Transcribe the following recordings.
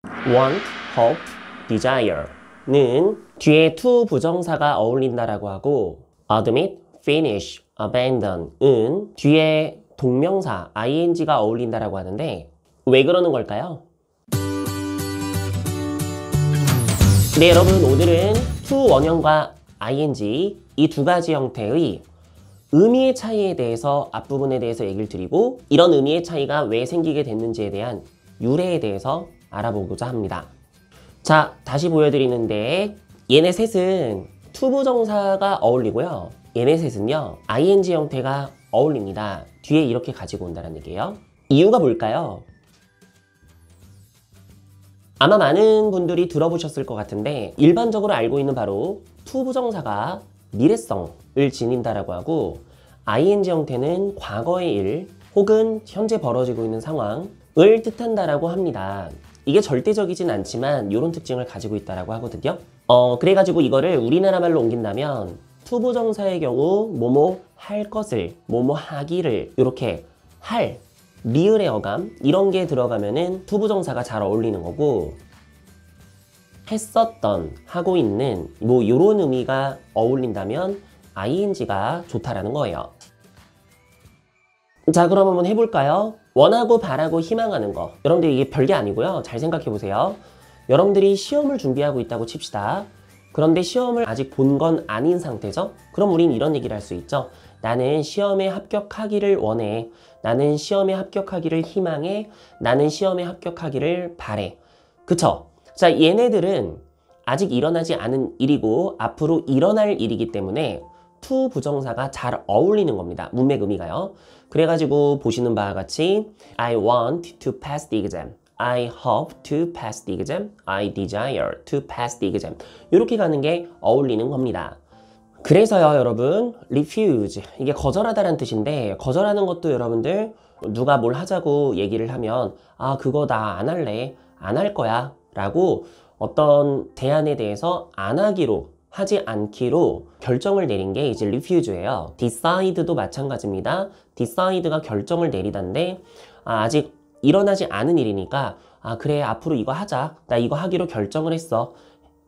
want, hope, desire는 뒤에 to 부정사가 어울린다라고 하고 admit, finish, abandon은 뒤에 동명사 ing가 어울린다라고 하는데 왜 그러는 걸까요? 네, 여러분 오늘은 to 원형과 ing 이 두 가지 형태의 의미의 차이에 대해서 앞부분에 대해서 얘기를 드리고 이런 의미의 차이가 왜 생기게 됐는지에 대한 유래에 대해서 알아보고자 합니다. 자, 다시 보여드리는데 얘네 셋은 to 부정사가 어울리고요. 얘네 셋은요 ing 형태가 어울립니다. 뒤에 이렇게 가지고 온다는 얘기예요. 이유가 뭘까요? 아마 많은 분들이 들어보셨을 것 같은데 일반적으로 알고 있는 바로 to 부정사가 미래성을 지닌다라고 하고 ing 형태는 과거의 일 혹은 현재 벌어지고 있는 상황을 뜻한다라고 합니다. 이게 절대적이진 않지만 이런 특징을 가지고 있다라고 하거든요. 그래가지고 이거를 우리나라 말로 옮긴다면 to 부정사의 경우 뭐뭐 할 것을 뭐뭐 하기를 이렇게 할 리을의 어감 이런 게 들어가면은 to 부정사가 잘 어울리는 거고 했었던 하고 있는 뭐 이런 의미가 어울린다면 ing가 좋다라는 거예요. 자, 그럼 한번 해볼까요? 원하고 바라고 희망하는 거. 여러분들 이게 별게 아니고요. 잘 생각해 보세요. 여러분들이 시험을 준비하고 있다고 칩시다. 그런데 시험을 아직 본 건 아닌 상태죠? 그럼 우린 이런 얘기를 할 수 있죠. 나는 시험에 합격하기를 원해. 나는 시험에 합격하기를 희망해. 나는 시험에 합격하기를 바래. 그쵸? 자, 얘네들은 아직 일어나지 않은 일이고 앞으로 일어날 일이기 때문에 to 부정사가 잘 어울리는 겁니다. 문맥 의미가요. 그래가지고 보시는 바와 같이 I want to pass the exam. I hope to pass the exam. I desire to pass the exam. 이렇게 가는 게 어울리는 겁니다. 그래서요, 여러분, refuse. 이게 거절하다라는 뜻인데 거절하는 것도 여러분들 누가 뭘 하자고 얘기를 하면 아, 그거 나 안 할래. 안 할 거야. 라고 어떤 대안에 대해서 안 하기로 하지 않기로 결정을 내린 게 이제 refuse예요. decide도 마찬가지입니다. decide가 결정을 내리다인데 아직 일어나지 않은 일이니까 아, 그래, 앞으로 이거 하자. 나 이거 하기로 결정을 했어.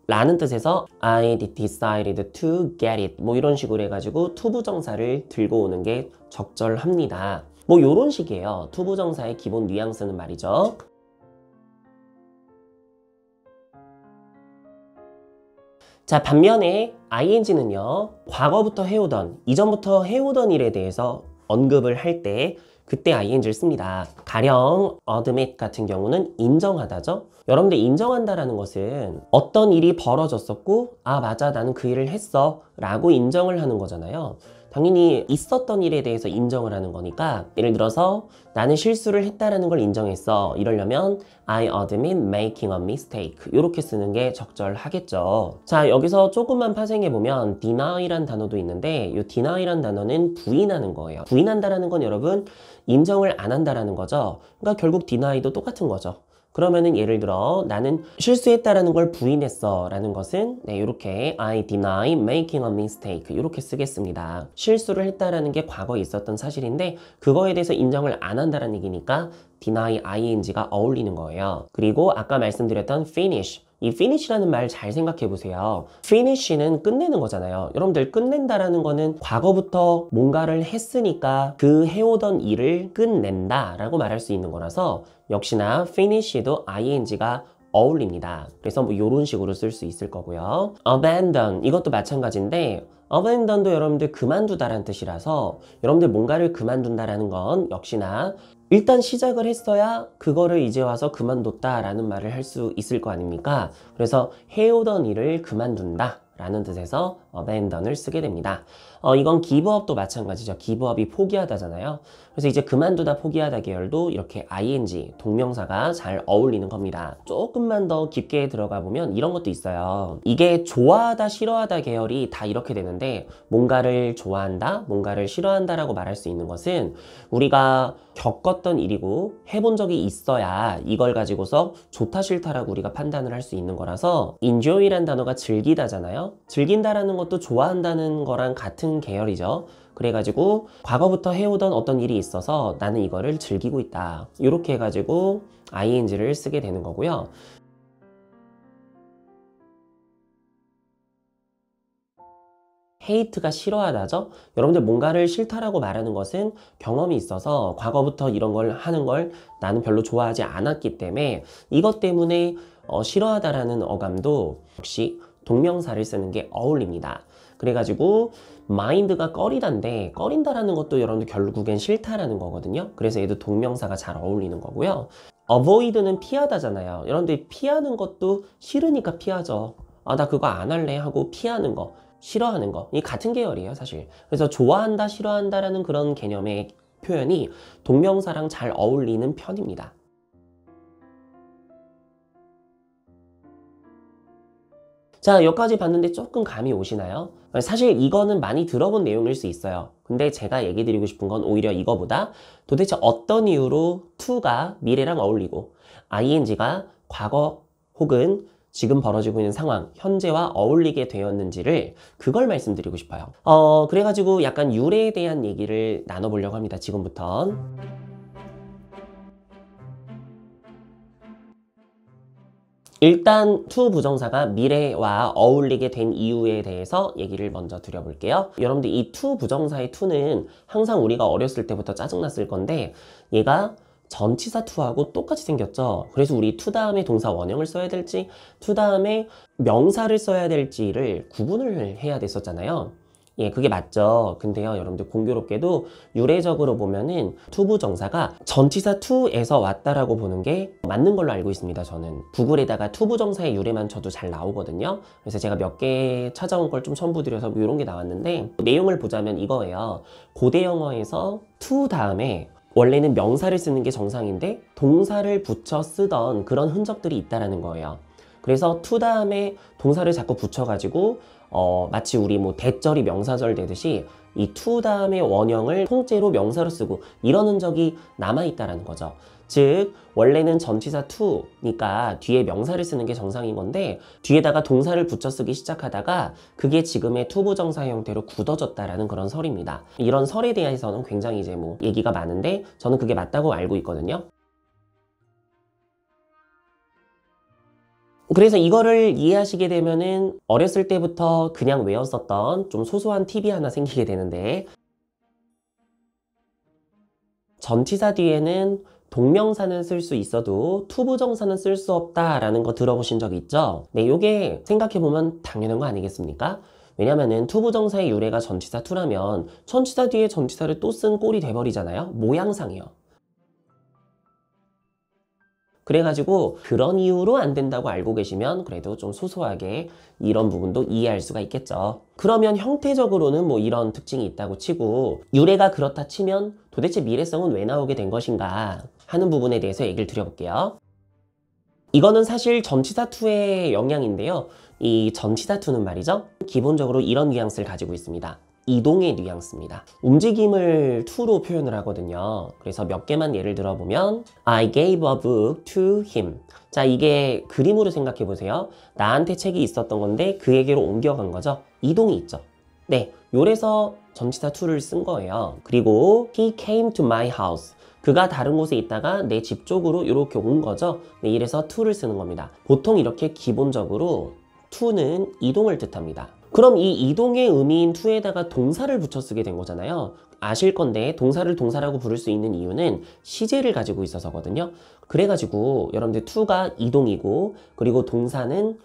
라는 뜻에서 I decided to get it. 뭐 이런 식으로 해가지고 to 부정사를 들고 오는 게 적절합니다. 뭐 이런 식이에요. to 부정사의 기본 뉘앙스는 말이죠. 자, 반면에 ing는요 과거부터 해오던 이전부터 해오던 일에 대해서 언급을 할 때 그때 ing를 씁니다. 가령 admit 같은 경우는 인정하다죠. 여러분들 인정한다라는 것은 어떤 일이 벌어졌었고 아, 맞아, 나는 그 일을 했어 라고 인정을 하는 거잖아요. 당연히 있었던 일에 대해서 인정을 하는 거니까 예를 들어서 나는 실수를 했다라는 걸 인정했어 이러려면 I admit making a mistake 이렇게 쓰는 게 적절하겠죠. 자, 여기서 조금만 파생해보면 deny란 단어도 있는데 이 deny란 단어는 부인하는 거예요. 부인한다라는 건 여러분 인정을 안 한다라는 거죠. 그러니까 결국 deny도 똑같은 거죠. 그러면은 예를 들어 나는 실수했다라는 걸 부인했어 라는 것은 네, 이렇게 I deny making a mistake 이렇게 쓰겠습니다. 실수를 했다라는 게 과거에 있었던 사실인데 그거에 대해서 인정을 안 한다는 얘기니까 deny ing가 어울리는 거예요. 그리고 아까 말씀드렸던 finish 이 finish라는 말 잘 생각해 보세요. finish는 끝내는 거잖아요. 여러분들 끝낸다라는 거는 과거부터 뭔가를 했으니까 그 해오던 일을 끝낸다 라고 말할 수 있는 거라서 역시나 finish도 ing가 어울립니다. 그래서 뭐 이런 식으로 쓸 수 있을 거고요. abandon 이것도 마찬가지인데 abandon도 여러분들 그만두다라는 뜻이라서 여러분들 뭔가를 그만둔다라는 건 역시나 일단 시작을 했어야 그거를 이제 와서 그만뒀다라는 말을 할 수 있을 거 아닙니까? 그래서 해오던 일을 그만둔다 라는 뜻에서 abandon을 쓰게 됩니다. 이건 give up도 마찬가지죠. give up이 포기하다잖아요. 그래서 이제 그만두다 포기하다 계열도 이렇게 ing 동명사가 잘 어울리는 겁니다. 조금만 더 깊게 들어가 보면 이런 것도 있어요. 이게 좋아하다 싫어하다 계열이 다 이렇게 되는데 뭔가를 좋아한다 뭔가를 싫어한다 라고 말할 수 있는 것은 우리가 겪었던 일이고 해본 적이 있어야 이걸 가지고서 좋다 싫다라고 우리가 판단을 할 수 있는 거라서 enjoy란 단어가 즐기다잖아요. 즐긴다라는 것도 좋아한다는 거랑 같은 계열이죠. 그래가지고 과거부터 해오던 어떤 일이 있어서 나는 이거를 즐기고 있다 이렇게 해가지고 ing를 쓰게 되는 거고요. hate가 싫어하다죠. 여러분들 뭔가를 싫다라고 말하는 것은 경험이 있어서 과거부터 이런 걸 하는 걸 나는 별로 좋아하지 않았기 때문에 이것 때문에 싫어하다라는 어감도 역시 동명사를 쓰는 게 어울립니다. 그래가지고 mind가 꺼리다인데 꺼린다라는 것도 여러분들 결국엔 싫다라는 거거든요. 그래서 얘도 동명사가 잘 어울리는 거고요. avoid는 피하다잖아요. 여러분들 피하는 것도 싫으니까 피하죠. 아, 나 그거 안 할래 하고 피하는 거, 싫어하는 거, 이 같은 계열이에요, 사실. 그래서 좋아한다, 싫어한다라는 그런 개념의 표현이 동명사랑 잘 어울리는 편입니다. 자, 여기까지 봤는데 조금 감이 오시나요? 사실 이거는 많이 들어본 내용일 수 있어요. 근데 제가 얘기 드리고 싶은 건 오히려 이거보다 도대체 어떤 이유로 to가 미래랑 어울리고 ing가 과거 혹은 지금 벌어지고 있는 상황, 현재와 어울리게 되었는지를 그걸 말씀드리고 싶어요. 그래가지고 약간 유래에 대한 얘기를 나눠보려고 합니다, 지금부터. 일단 to 부정사가 미래와 어울리게 된 이유에 대해서 얘기를 먼저 드려볼게요. 여러분들 이 to 부정사의 to는 항상 우리가 어렸을 때부터 짜증났을 건데 얘가 전치사 to하고 똑같이 생겼죠. 그래서 우리 to 다음에 동사 원형을 써야 될지 to 다음에 명사를 써야 될지를 구분을 해야 됐었잖아요. 예, 그게 맞죠. 근데요, 여러분들 공교롭게도 유래적으로 보면은 to 부정사가 전치사 to에서 왔다라고 보는 게 맞는 걸로 알고 있습니다, 저는. 구글에다가 to 부정사의 유래만 쳐도 잘 나오거든요. 그래서 제가 몇 개 찾아온 걸 좀 첨부드려서 뭐 이런 게 나왔는데 내용을 보자면 이거예요. 고대 영어에서 to 다음에 원래는 명사를 쓰는 게 정상인데 동사를 붙여 쓰던 그런 흔적들이 있다라는 거예요. 그래서 to 다음에 동사를 자꾸 붙여가지고 마치 우리 뭐 대절이 명사절 되듯이 이 to 다음에 원형을 통째로 명사로 쓰고 이런 흔적이 남아있다라는 거죠. 즉 원래는 전치사 to니까 뒤에 명사를 쓰는 게 정상인 건데 뒤에다가 동사를 붙여 쓰기 시작하다가 그게 지금의 to 부정사 형태로 굳어졌다라는 그런 설입니다. 이런 설에 대해서는 굉장히 이제 뭐 얘기가 많은데 저는 그게 맞다고 알고 있거든요. 그래서 이거를 이해하시게 되면은 어렸을 때부터 그냥 외웠었던 좀 소소한 팁이 하나 생기게 되는데 전치사 뒤에는 동명사는 쓸 수 있어도 to 부정사는 쓸 수 없다라는 거 들어보신 적 있죠? 네, 요게 생각해보면 당연한 거 아니겠습니까? 왜냐면은 to 부정사의 유래가 전치사 to라면 전치사 뒤에 전치사를 또 쓴 꼴이 돼버리잖아요? 모양상이요. 그래가지고 그런 이유로 안 된다고 알고 계시면 그래도 좀 소소하게 이런 부분도 이해할 수가 있겠죠. 그러면 형태적으로는 뭐 이런 특징이 있다고 치고 유래가 그렇다 치면 도대체 미래성은 왜 나오게 된 것인가 하는 부분에 대해서 얘기를 드려볼게요. 이거는 사실 전치사 to의 영향인데요. 이 전치사 to는 말이죠. 기본적으로 이런 뉘앙스를 가지고 있습니다. 이동의 뉘앙스입니다. 움직임을 to로 표현을 하거든요. 그래서 몇 개만 예를 들어보면 I gave a book to him. 자, 이게 그림으로 생각해 보세요. 나한테 책이 있었던 건데 그에게로 옮겨간 거죠. 이동이 있죠. 네, 요래서 전치사 to를 쓴 거예요. 그리고 he came to my house. 그가 다른 곳에 있다가 내 집 쪽으로 이렇게 온 거죠. 네, 이래서 to를 쓰는 겁니다. 보통 이렇게 기본적으로 to는 이동을 뜻합니다. 그럼 이 이동의 의미인 to에다가 동사를 붙여 쓰게 된 거잖아요. 아실 건데 동사를 동사라고 부를 수 있는 이유는 시제를 가지고 있어서거든요. 그래가지고 여러분들 to가 이동이고 그리고 동사는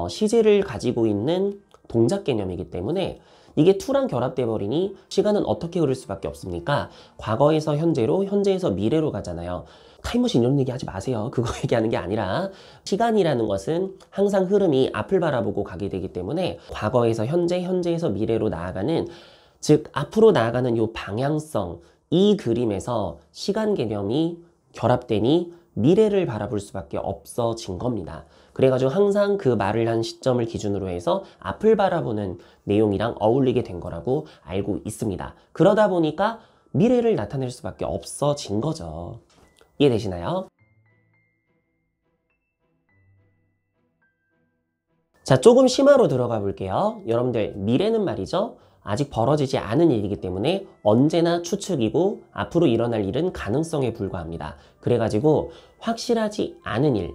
시제를 가지고 있는 동작 개념이기 때문에 이게 to랑 결합돼 버리니 시간은 어떻게 흐를 수밖에 없습니까? 과거에서 현재로, 현재에서 미래로 가잖아요. 타임머신 이런 얘기 하지 마세요. 그거 얘기하는 게 아니라 시간이라는 것은 항상 흐름이 앞을 바라보고 가게 되기 때문에 과거에서 현재, 현재에서 미래로 나아가는 즉 앞으로 나아가는 이 방향성, 이 그림에서 시간 개념이 결합되니 미래를 바라볼 수밖에 없어진 겁니다. 그래가지고 항상 그 말을 한 시점을 기준으로 해서 앞을 바라보는 내용이랑 어울리게 된 거라고 알고 있습니다. 그러다 보니까 미래를 나타낼 수밖에 없어진 거죠. 이해되시나요? 자, 조금 심화로 들어가 볼게요. 여러분들 미래는 말이죠. 아직 벌어지지 않은 일이기 때문에 언제나 추측이고 앞으로 일어날 일은 가능성에 불과합니다. 그래가지고 확실하지 않은 일,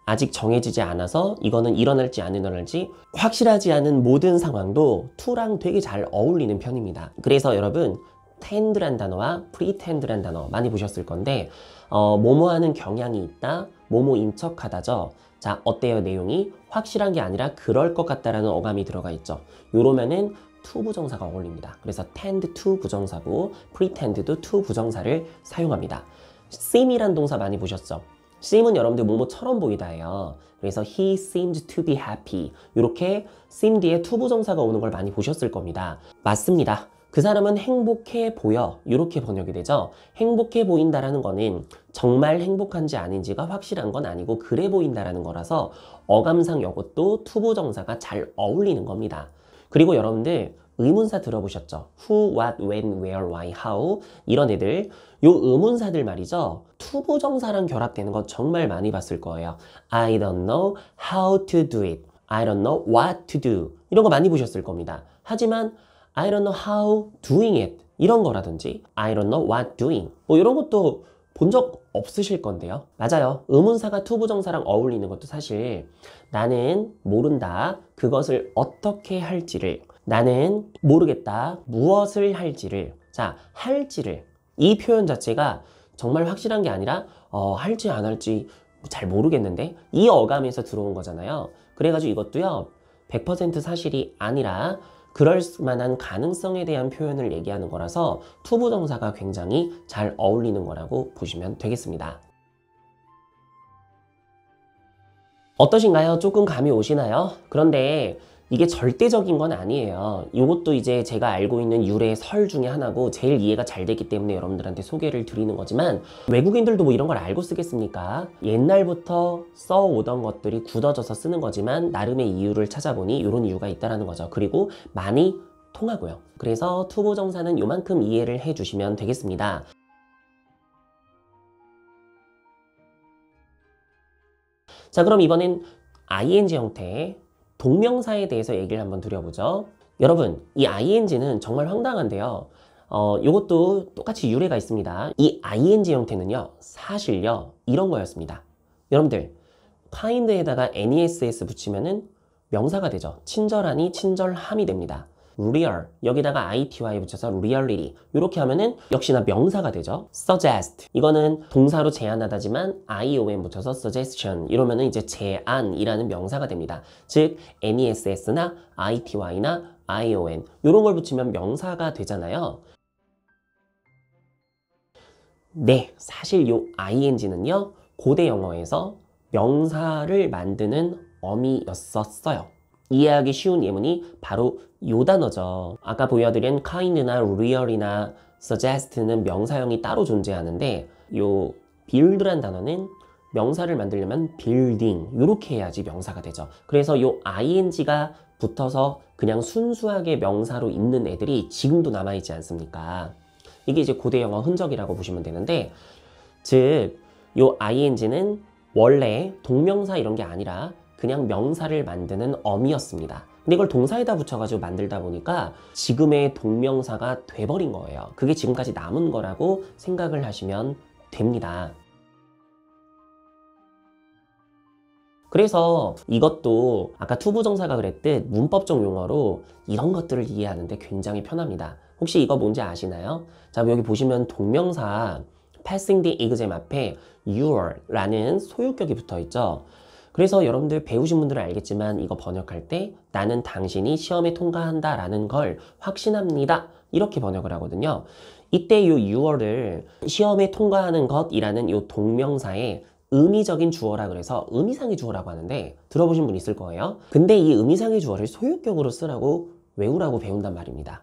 아직 정해지지 않아서 이거는 일어날지 안 일어날지 확실하지 않은 모든 상황도 to랑 되게 잘 어울리는 편입니다. 그래서 여러분 tend란 단어와 pretend란 단어 많이 보셨을 건데 뭐뭐 하는 경향이 있다, 뭐뭐인 척하다죠. 자, 어때요? 내용이 확실한 게 아니라 그럴 것 같다라는 어감이 들어가 있죠. 요러면은 to 부정사가 어울립니다. 그래서 tend to 부정사고 pretend도 to 부정사를 사용합니다. seem이란 동사 많이 보셨죠? seem은 여러분들 뭐뭐처럼 보이다예요. 그래서 he seemed to be happy. 이렇게 seem 뒤에 to 부정사가 오는 걸 많이 보셨을 겁니다. 맞습니다. 그 사람은 행복해 보여. 이렇게 번역이 되죠. 행복해 보인다라는 거는 정말 행복한지 아닌지가 확실한 건 아니고 그래 보인다라는 거라서 어감상 이것도 to 부정사가 잘 어울리는 겁니다. 그리고 여러분들 의문사 들어보셨죠? Who, what, when, where, why, how 이런 애들 요 의문사들 말이죠. to 부정사랑 결합되는 거 정말 많이 봤을 거예요. I don't know how to do it. I don't know what to do. 이런 거 많이 보셨을 겁니다. 하지만 I don't know how doing it. 이런 거라든지 I don't know what doing. 뭐 이런 것도 본 적 없으실 건데요. 맞아요. 의문사가 to 부정사랑 어울리는 것도 사실 나는 모른다. 그것을 어떻게 할지를. 나는 모르겠다. 무엇을 할지를. 자, 할지를. 이 표현 자체가 정말 확실한 게 아니라 할지 안 할지 잘 모르겠는데 이 어감에서 들어온 거잖아요. 그래가지고 이것도요 100% 사실이 아니라 그럴 만한 가능성에 대한 표현을 얘기하는 거라서 to 부정사가 굉장히 잘 어울리는 거라고 보시면 되겠습니다. 어떠신가요? 조금 감이 오시나요? 그런데 이게 절대적인 건 아니에요. 이것도 이제 제가 알고 있는 유래 설 중에 하나고 제일 이해가 잘 되기 때문에 여러분들한테 소개를 드리는 거지만 외국인들도 뭐 이런 걸 알고 쓰겠습니까? 옛날부터 써오던 것들이 굳어져서 쓰는 거지만 나름의 이유를 찾아보니 이런 이유가 있다는 거죠. 그리고 많이 통하고요. 그래서 to 부정사는 요만큼 이해를 해주시면 되겠습니다. 자, 그럼 이번엔 ing 형태 동명사에 대해서 얘기를 한번 드려보죠. 여러분, 이 ing는 정말 황당한데요. 이것도 똑같이 유래가 있습니다. 이 ing 형태는요, 사실요, 이런 거였습니다. 여러분들, kind에다가 ness 붙이면은 명사가 되죠. 친절하니, 친절함이 됩니다. real, 여기다가 ity 붙여서 reality 이렇게 하면은 역시나 명사가 되죠. suggest, 이거는 동사로 제안하다지만 ion 붙여서 suggestion 이러면은 이제 제안이라는 명사가 됩니다. 즉 ness나 ity나 ion 이런 걸 붙이면 명사가 되잖아요. 네, 사실 요 ing는요 고대 영어에서 명사를 만드는 어미였었어요. 이해하기 쉬운 예문이 바로 요 단어죠. 아까 보여드린 kind나 real이나 suggest는 명사형이 따로 존재하는데 요 build란 단어는 명사를 만들려면 building 이렇게 해야지 명사가 되죠. 그래서 요 ing가 붙어서 그냥 순수하게 명사로 있는 애들이 지금도 남아있지 않습니까? 이게 이제 고대 영어 흔적이라고 보시면 되는데 즉 요 ing는 원래 동명사 이런 게 아니라 그냥 명사를 만드는 어미였습니다. 근데 이걸 동사에다 붙여가지고 만들다 보니까 지금의 동명사가 돼버린 거예요. 그게 지금까지 남은 거라고 생각을 하시면 됩니다. 그래서 이것도 아까 to 부정사가 그랬듯 문법적 용어로 이런 것들을 이해하는데 굉장히 편합니다. 혹시 이거 뭔지 아시나요? 자, 여기 보시면 동명사 passing the exam 앞에 your라는 소유격이 붙어 있죠. 그래서 여러분들 배우신 분들은 알겠지만 이거 번역할 때 나는 당신이 시험에 통과한다 라는 걸 확신합니다 이렇게 번역을 하거든요. 이때 요 you를 시험에 통과하는 것이라는 요 동명사의 의미적인 주어라 그래서 의미상의 주어라고 하는데 들어보신 분 있을 거예요. 근데 이 의미상의 주어를 소유격으로 쓰라고 외우라고 배운단 말입니다.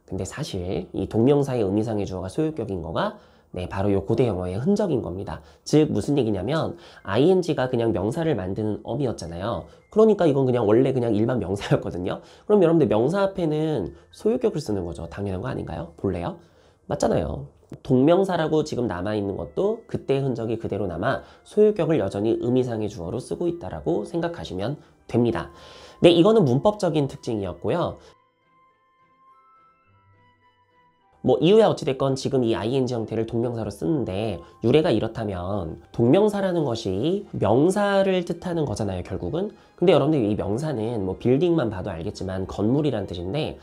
근데 사실 이 동명사의 의미상의 주어가 소유격인 거가 네, 바로 요 고대 영어의 흔적인 겁니다. 즉 무슨 얘기냐면 ing가 그냥 명사를 만드는 어미였잖아요. 그러니까 이건 그냥 원래 그냥 일반 명사였거든요. 그럼 여러분들 명사 앞에는 소유격을 쓰는 거죠. 당연한 거 아닌가요? 볼래요? 맞잖아요. 동명사라고 지금 남아있는 것도 그때의 흔적이 그대로 남아 소유격을 여전히 의미상의 주어로 쓰고 있다라고 생각하시면 됩니다. 네, 이거는 문법적인 특징이었고요. 뭐 이유야 어찌됐건 지금 이 ing 형태를 동명사로 쓰는데 유래가 이렇다면 동명사라는 것이 명사를 뜻하는 거잖아요, 결국은. 근데 여러분들 이 명사는 뭐 빌딩만 봐도 알겠지만 건물이란 뜻인데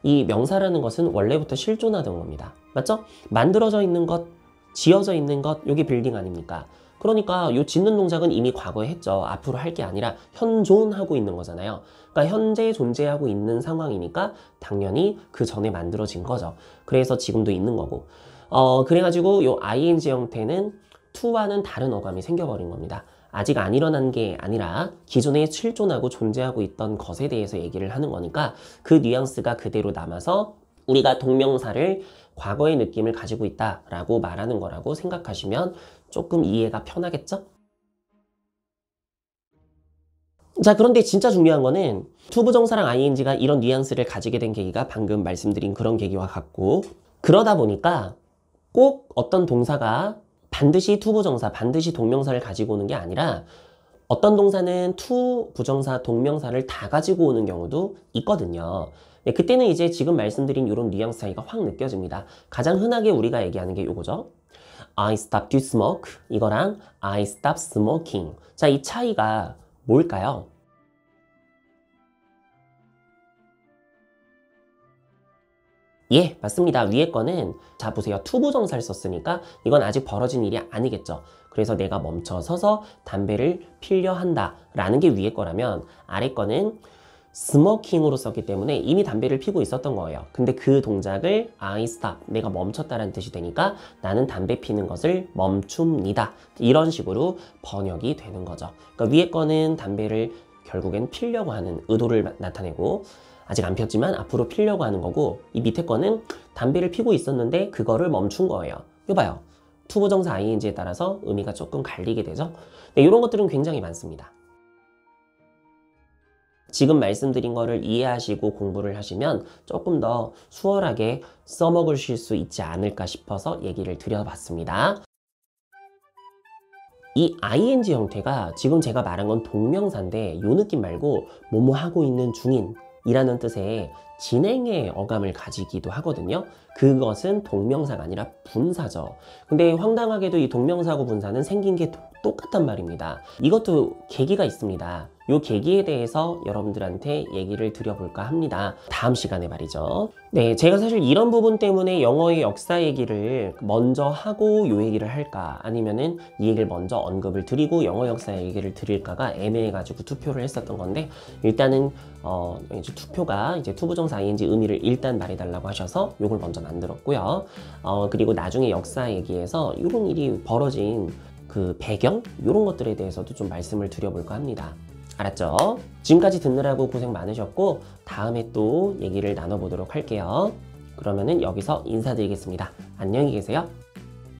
이 명사라는 것은 원래부터 실존하던 겁니다. 맞죠? 만들어져 있는 것, 지어져 있는 것, 요게 빌딩 아닙니까? 그러니까 요 짓는 동작은 이미 과거에 했죠. 앞으로 할 게 아니라 현존하고 있는 거잖아요. 그러니까 현재 존재하고 있는 상황이니까 당연히 그 전에 만들어진 거죠. 그래서 지금도 있는 거고. 그래가지고 요 ing 형태는 to와는 다른 어감이 생겨버린 겁니다. 아직 안 일어난 게 아니라 기존에 실존하고 존재하고 있던 것에 대해서 얘기를 하는 거니까 그 뉘앙스가 그대로 남아서 우리가 동명사를 과거의 느낌을 가지고 있다라고 말하는 거라고 생각하시면 조금 이해가 편하겠죠? 자, 그런데 진짜 중요한 거는 투부정사랑 ing가 이런 뉘앙스를 가지게 된 계기가 방금 말씀드린 그런 계기와 같고, 그러다 보니까 꼭 어떤 동사가 반드시 투부정사, 반드시 동명사를 가지고 오는 게 아니라 어떤 동사는 투부정사, 동명사를 다 가지고 오는 경우도 있거든요. 네, 그때는 이제 지금 말씀드린 이런 뉘앙스 차이가 확 느껴집니다. 가장 흔하게 우리가 얘기하는 게 이거죠. I stopped to smoke 이거랑 I stopped smoking. 자, 이 차이가 뭘까요? 예, 맞습니다. 위에 거는 자 보세요. 투부정사를 썼으니까 이건 아직 벌어진 일이 아니겠죠. 그래서 내가 멈춰서서 담배를 피려 한다 라는 게 위에 거라면 아래 거는 스모킹으로 썼기 때문에 이미 담배를 피고 있었던 거예요. 근데 그 동작을 I stop, 내가 멈췄다라는 뜻이 되니까 나는 담배 피는 것을 멈춥니다. 이런 식으로 번역이 되는 거죠. 그러니까 위에 거는 담배를 결국엔 피려고 하는 의도를 나타내고 아직 안 폈지만 앞으로 피려고 하는 거고 이 밑에 거는 담배를 피고 있었는데 그거를 멈춘 거예요. 이거 봐요. 투부정사 ing에 따라서 의미가 조금 갈리게 되죠. 네, 이런 것들은 굉장히 많습니다. 지금 말씀드린 거를 이해하시고 공부를 하시면 조금 더 수월하게 써먹으실 수 있지 않을까 싶어서 얘기를 드려봤습니다. 이 ing 형태가 지금 제가 말한 건 동명사인데 이 느낌 말고 뭐뭐 하고 있는 중인 이라는 뜻의 진행의 어감을 가지기도 하거든요. 그것은 동명사가 아니라 분사죠. 근데 황당하게도 이 동명사하고 분사는 생긴 게 똑같단 말입니다. 이것도 계기가 있습니다. 이 계기에 대해서 여러분들한테 얘기를 드려볼까 합니다. 다음 시간에 말이죠. 네, 제가 사실 이런 부분 때문에 영어의 역사 얘기를 먼저 하고 이 얘기를 할까 아니면은 이 얘기를 먼저 언급을 드리고 영어 역사 얘기를 드릴까가 애매해가지고 투표를 했었던 건데 일단은 이제 투표가 이제 투부정사 ing 의미를 일단 말해달라고 하셔서 이걸 먼저 만들었고요. 그리고 나중에 역사 얘기에서 이런 일이 벌어진 그 배경 이런 것들에 대해서도 좀 말씀을 드려볼까 합니다. 알았죠? 지금까지 듣느라고 고생 많으셨고 다음에 또 얘기를 나눠보도록 할게요. 그러면은 여기서 인사드리겠습니다. 안녕히 계세요.